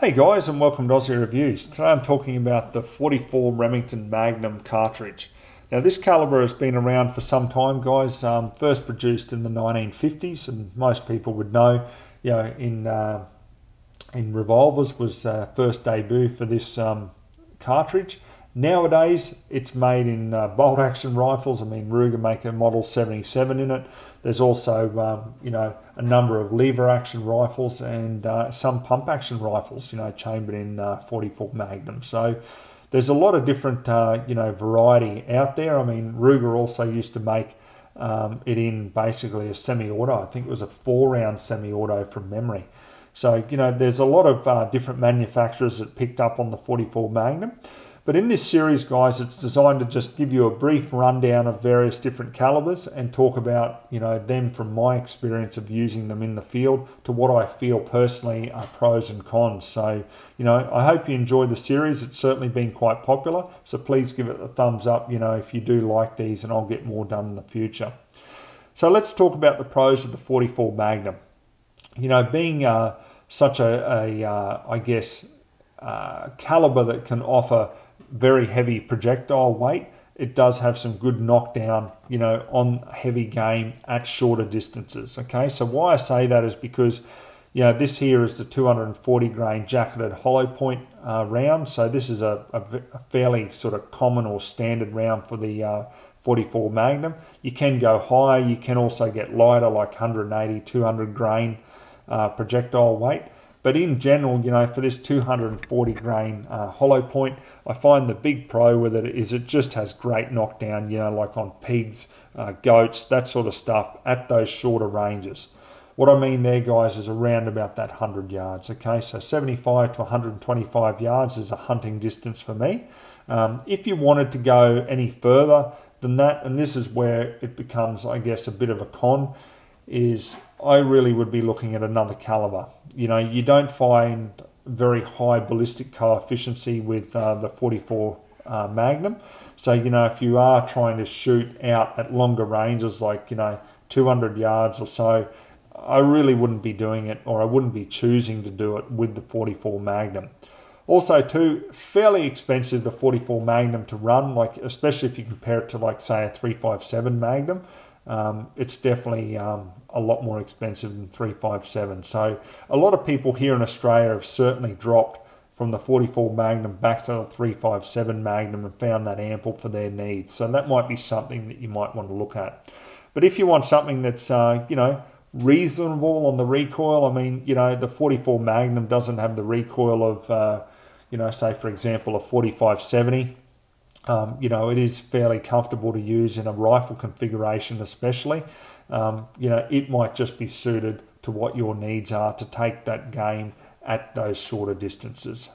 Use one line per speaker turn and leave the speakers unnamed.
Hey guys, and welcome to Ozzie Reviews. Today I'm talking about the 44 Remington Magnum cartridge. Now this caliber has been around for some time, guys. First produced in the 1950s, and most people would know, in revolvers was first debut for this cartridge. Nowadays, it's made in bolt action rifles. I mean, Ruger make a Model 77 in it. There's also, a number of lever action rifles and some pump action rifles, chambered in 44 Magnum. So there's a lot of different, variety out there. I mean, Ruger also used to make it in basically a semi-auto. I think it was a 4-round semi-auto from memory. So, there's a lot of different manufacturers that picked up on the 44 Magnum. But in this series, guys, it's designed to just give you a brief rundown of various different calibers and talk about, them from my experience of using them in the field to what I feel personally are pros and cons. So, I hope you enjoy the series. It's certainly been quite popular. So please give it a thumbs up, if you do like these, and I'll get more done in the future. So let's talk about the pros of the 44 Magnum. Being such caliber that can offer very heavy projectile weight, it does have some good knockdown, on heavy game at shorter distances. Okay, so why I say that is because, this here is the 240 grain jacketed hollow point round. So this is a fairly sort of common or standard round for the 44 Magnum. You can go higher. You can also get lighter, like 180, 200 grain projectile weight. But in general, for this 240 grain hollow point, I find the big pro with it is it just has great knockdown, like on pigs, goats, that sort of stuff at those shorter ranges. What I mean there, guys, is around about that 100 yards, okay? So 75 to 125 yards is a hunting distance for me. If you wanted to go any further than that, and this is where it becomes, I guess, a bit of a con, is I really would be looking at another caliber. You don't find very high ballistic coefficiency with the 44 Magnum. So, if you are trying to shoot out at longer ranges, like, 200 yards or so, I really wouldn't be doing it, or I wouldn't be choosing to do it with the 44 Magnum. Also, too, fairly expensive, the 44 Magnum to run, like, especially if you compare it to, like, say, a 357 Magnum. It's definitely a lot more expensive than 357. So a lot of people here in Australia have certainly dropped from the 44 Magnum back to the 357 Magnum and found that ample for their needs. So that might be something that you might want to look at. But if you want something that's, reasonable on the recoil, I mean, the 44 Magnum doesn't have the recoil of, say, for example, a 4570. It is fairly comfortable to use in a rifle configuration especially. It might just be suited to what your needs are to take that game at those shorter distances.